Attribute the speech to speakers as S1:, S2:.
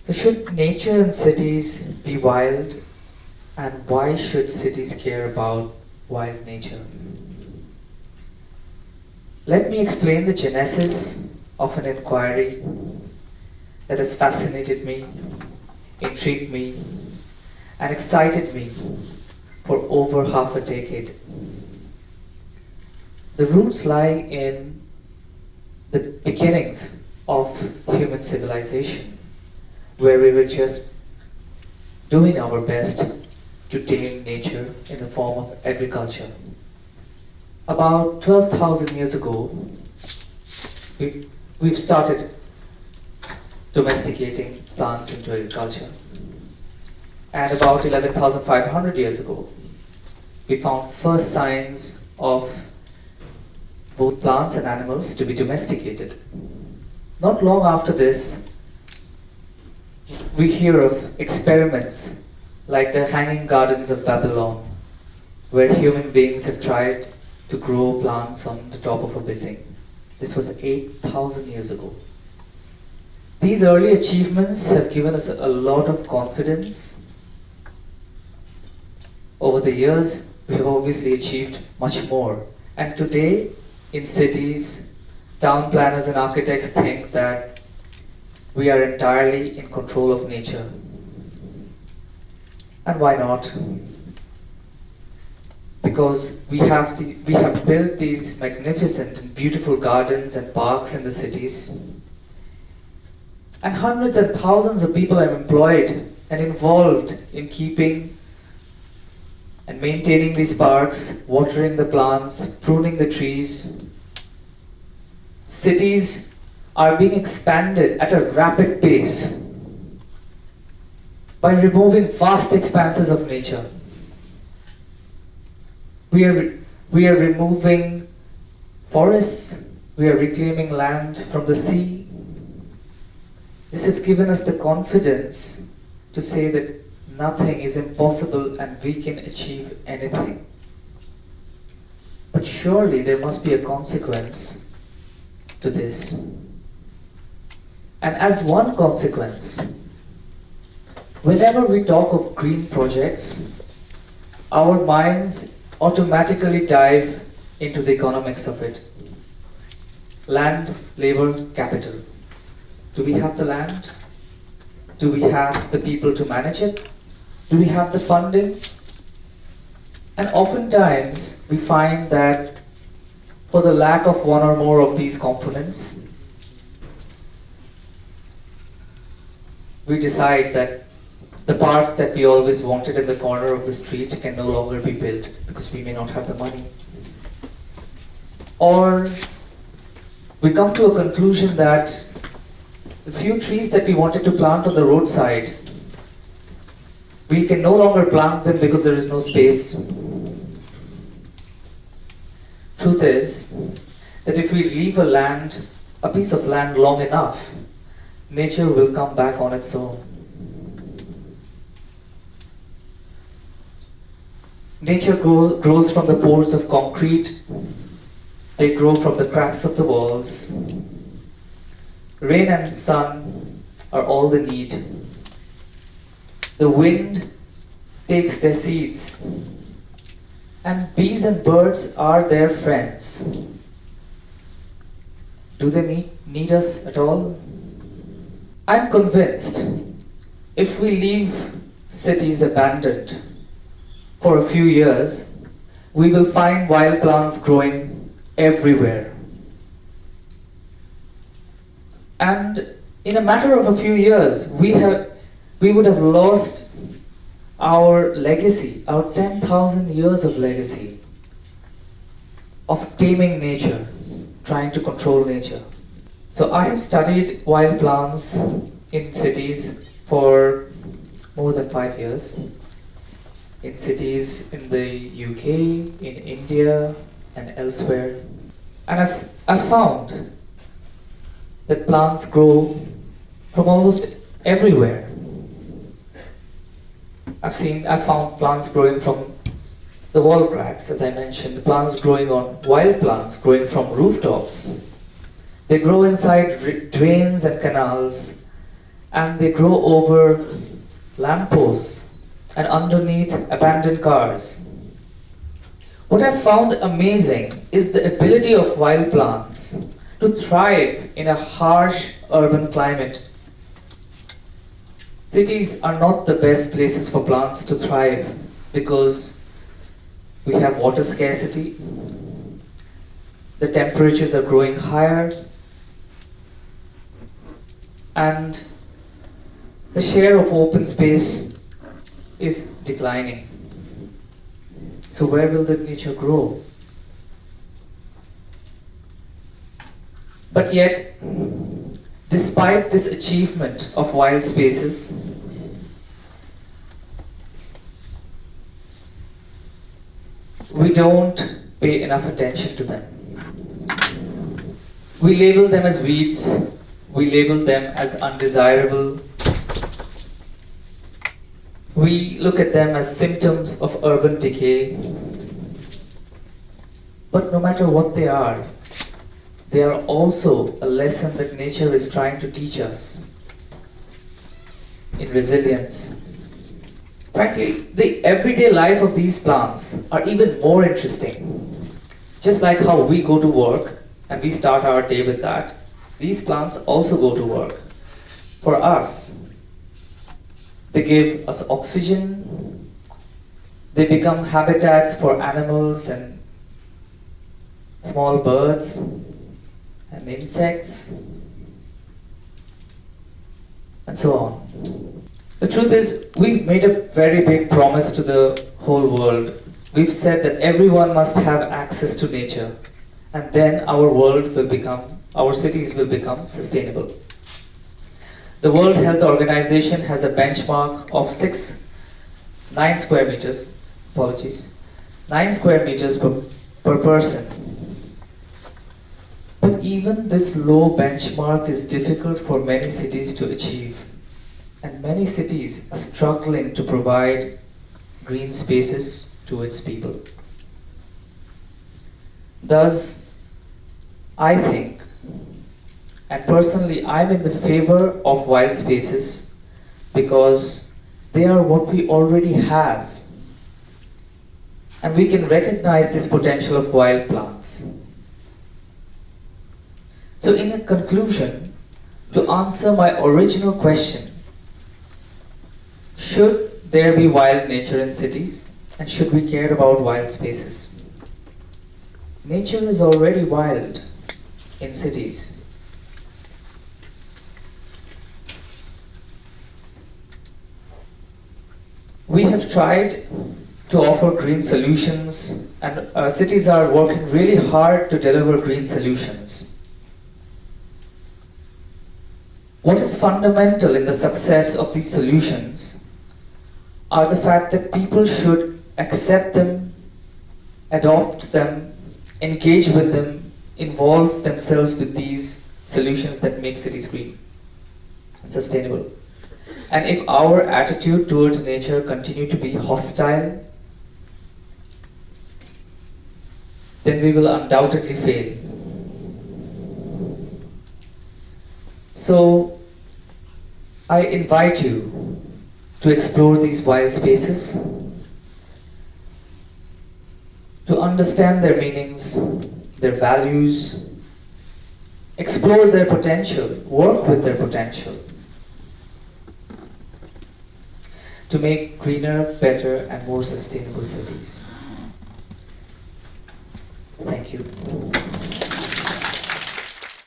S1: So should nature in cities be wild, and why should cities care about wild nature? Let me explain the genesis of an inquiry that has fascinated me, intrigued me, and excited me for over half a decade. The roots lie in the beginnings of human civilization, where we were just doing our best to tame nature in the form of agriculture. About 12,000 years ago, we've started domesticating plants into agriculture. And about 11,500 years ago, we found first signs of both plants and animals to be domesticated. Not long after this, we hear of experiments like the Hanging Gardens of Babylon, where human beings have tried to grow plants on the top of a building. This was 8,000 years ago. These early achievements have given us a lot of confidence. Over the years, we have obviously achieved much more. And today, in cities, town planners and architects think that we are entirely in control of nature. And why not? Because we have built these magnificent and beautiful gardens and parks in the cities, and hundreds and thousands of people are employed and involved in keeping and maintaining these parks, watering the plants, pruning the trees. Cities are being expanded at a rapid pace by removing vast expanses of nature. We are removing forests, we are reclaiming land from the sea. This has given us the confidence to say that nothing is impossible and we can achieve anything. But surely there must be a consequence to this. And as one consequence, whenever we talk of green projects, our minds automatically dive into the economics of it. Land, labor, capital. Do we have the land? Do we have the people to manage it? Do we have the funding? And oftentimes we find that for the lack of one or more of these components, we decide that the park that we always wanted in the corner of the street can no longer be built because we may not have the money. Or we come to a conclusion that the few trees that we wanted to plant on the roadside, we can no longer plant them because there is no space. Truth is that if we leave a piece of land long enough, nature will come back on its own. Nature grows from the pores of concrete. They grow from the cracks of the walls. Rain and sun are all they need. The wind takes their seeds, and bees and birds are their friends. Do they need us at all? I'm convinced if we leave cities abandoned for a few years, we will find wild plants growing everywhere. And in a matter of a few years, we would have lost our legacy, our 10,000 years of legacy of taming nature, trying to control nature. So I have studied wild plants in cities for more than 5 years. In cities in the UK, in India, and elsewhere. And I've found that plants grow from almost everywhere. I've found plants growing from the wall cracks, as I mentioned, plants growing on wild plants growing from rooftops. They grow inside drains and canals, and they grow over lampposts and underneath abandoned cars. What I've found amazing is the ability of wild plants to thrive in a harsh urban climate. Cities are not the best places for plants to thrive because we have water scarcity, the temperatures are growing higher, and the share of open space is declining. So where will the nature grow? But yet, despite this achievement of wild spaces, we don't pay enough attention to them. We label them as weeds, we label them as undesirable. We look at them as symptoms of urban decay. But no matter what they are also a lesson that nature is trying to teach us in resilience. Frankly, the everyday life of these plants are even more interesting. Just like how we go to work and we start our day with that, these plants also go to work. For us, they give us oxygen, they become habitats for animals and small birds and insects, and so on. The truth is, we've made a very big promise to the whole world. We've said that everyone must have access to nature, and then our cities will become sustainable. The World Health Organization has a benchmark of 9 square meters per person. But even this low benchmark is difficult for many cities to achieve. And many cities are struggling to provide green spaces to its people. Thus, I think, and personally I'm in the favor of wild spaces because they are what we already have. And we can recognize this potential of wild plants. So in a conclusion, to answer my original question, should there be wild nature in cities? And should we care about wild spaces? Nature is already wild in cities. We have tried to offer green solutions, and cities are working really hard to deliver green solutions. What is fundamental in the success of these solutions are the fact that people should accept them, adopt them, engage with them, involve themselves with these solutions that make cities green and sustainable. And if our attitude towards nature continue to be hostile, then we will undoubtedly fail. So, I invite you to explore these wild spaces, to understand their meanings, their values, explore their potential, work with their potential, to make greener, better, and more sustainable cities. Thank you.